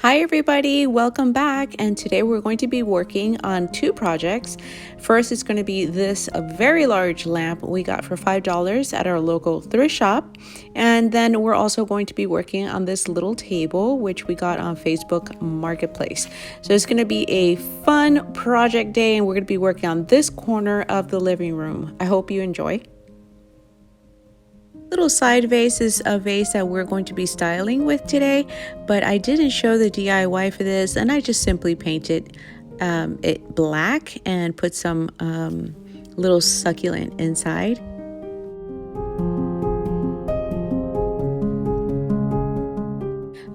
Hi everybody, welcome back, and today we're going to be working on two projects. First, it's going to be this very large lamp we got for $5 at our local thrift shop, and then we're also going to be working on this little table which we got on Facebook Marketplace. So it's going to be a fun project day, and we're going to be working on this corner of the living room. I hope you enjoy. Little side vase is a vase that we're going to be styling with today, but I didn't show the DIY for this, and I just simply painted it black and put some little succulent inside.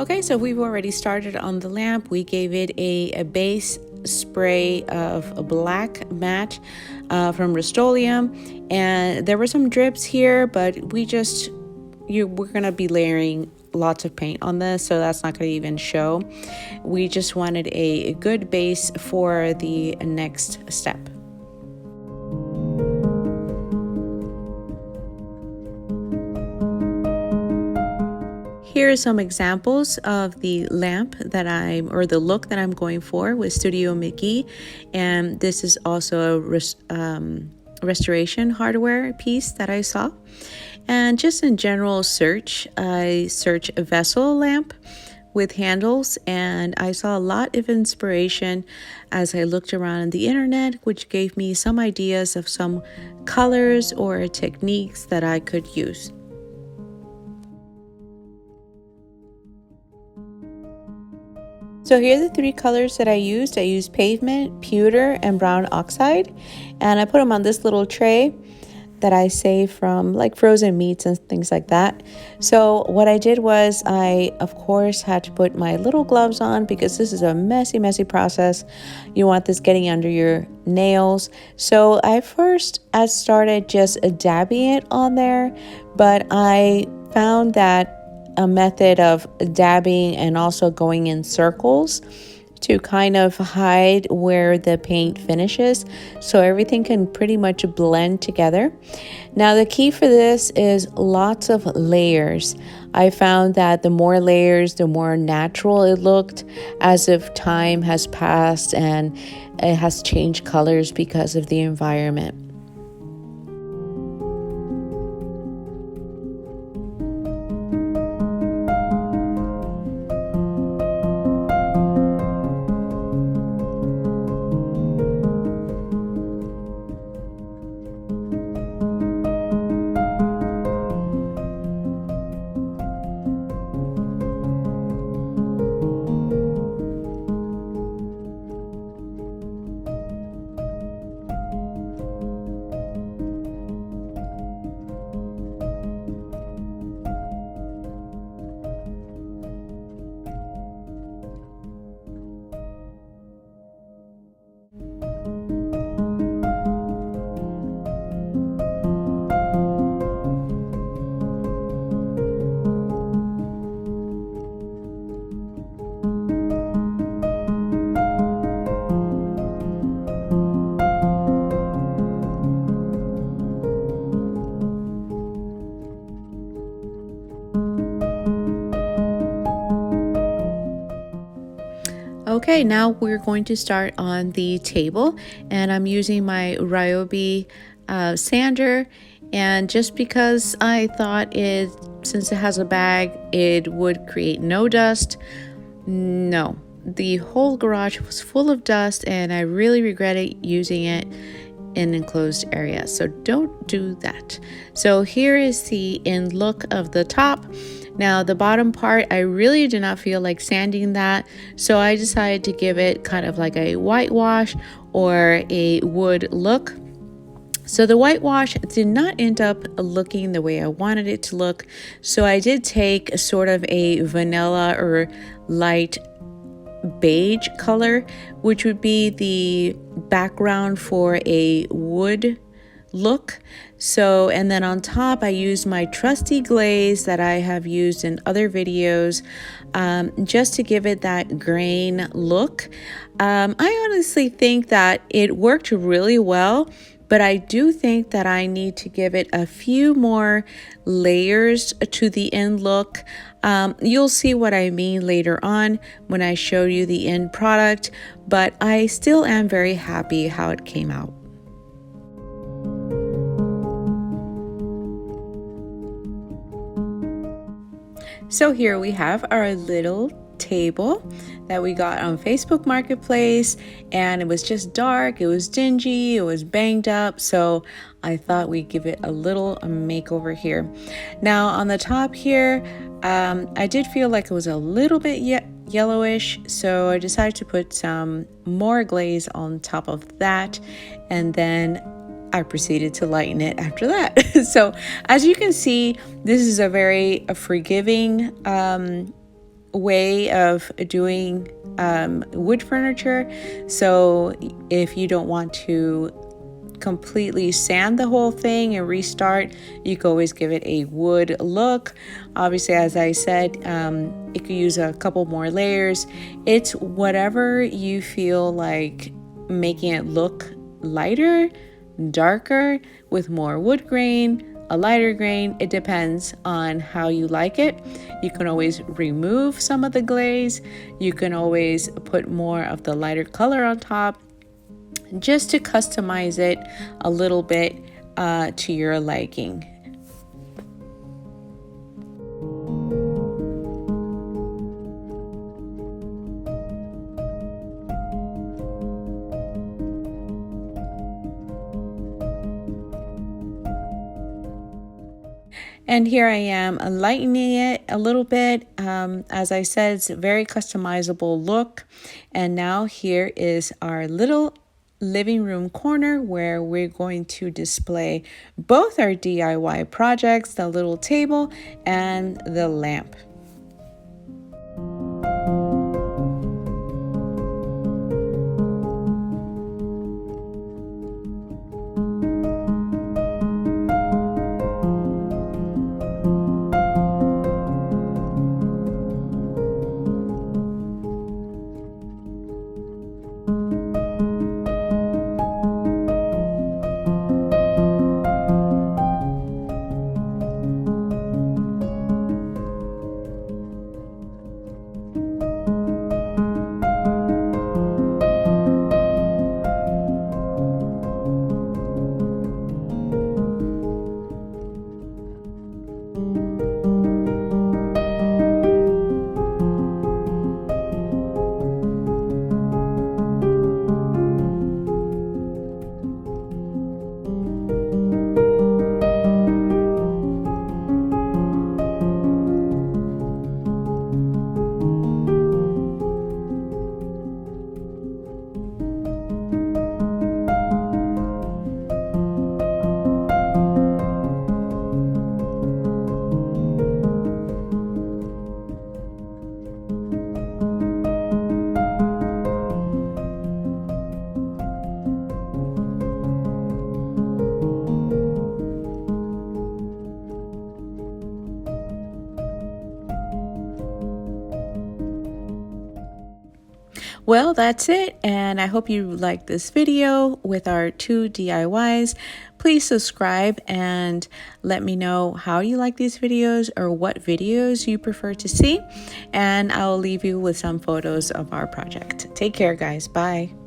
Okay, so we've already started on the lamp. We gave it a base spray of a black matte from Rust-Oleum, and there were some drips here, but we're gonna be layering lots of paint on this, so that's not gonna even show. We just wanted a good base for the next step. Here are some examples of the lamp or the look that I'm going for with Studio McGee, and this is also a restoration hardware piece that I saw. And just in general search, I searched a vessel lamp with handles, and I saw a lot of inspiration as I looked around on the internet, which gave me some ideas of some colors or techniques that I could use. So here are the three colors that I used. I used pavement, pewter, and brown oxide. And I put them on this little tray that I saved from like frozen meats and things like that. So what I did was I, of course, had to put my little gloves on because this is a messy process. You want this getting under your nails. So I started just dabbing it on there, but I found that a method of dabbing and also going in circles to kind of hide where the paint finishes, so everything can pretty much blend together. Now the key for this is lots of layers. I found that the more layers, the more natural it looked, as if time has passed and it has changed colors because of the environment. Okay, now we're going to start on the table, and I'm using my Ryobi sander, and just because I thought since it has a bag, it would create no dust. No, the whole garage was full of dust, and I really regretted using it in enclosed area, so don't do that. So here is the end look of the top. Now the bottom part, I really did not feel like sanding that, so I decided to give it kind of like a whitewash or a wood look. So the whitewash did not end up looking the way I wanted it to look, so I did take sort of a vanilla or light beige color, which would be the background for a wood look. So, and then on top I used my trusty glaze that I have used in other videos, just to give it that grain look. I honestly think that it worked really well, but I do think that I need to give it a few more layers to the end look. You'll see what I mean later on when I show you the end product, but I still am very happy how it came out. So here we have our little table that we got on Facebook Marketplace, and it was just dark, it was dingy, it was banged up, so I thought we'd give it a little makeover here. Now on the top here, I did feel like it was a little bit yellowish, so I decided to put some more glaze on top of that, and then I proceeded to lighten it after that. So as you can see, this is a very forgiving way of doing wood furniture. So if you don't want to completely sand the whole thing and restart, you can always give it a wood look. Obviously, as I said, it could use a couple more layers. It's whatever you feel like making it look lighter, darker, with more wood grain, a lighter grain. It depends on how you like it. You can always remove some of the glaze. You can always put more of the lighter color on top, just to customize it a little bit to your liking. And here I am lightening it a little bit. As I said, it's a very customizable look. And now here is our little living room corner where we're going to display both our DIY projects, the little table and the lamp. Well, that's it, and I hope you liked this video with our 2 DIYs. Please subscribe and let me know how you like these videos or what videos you prefer to see, and I'll leave you with some photos of our project. Take care, guys. Bye.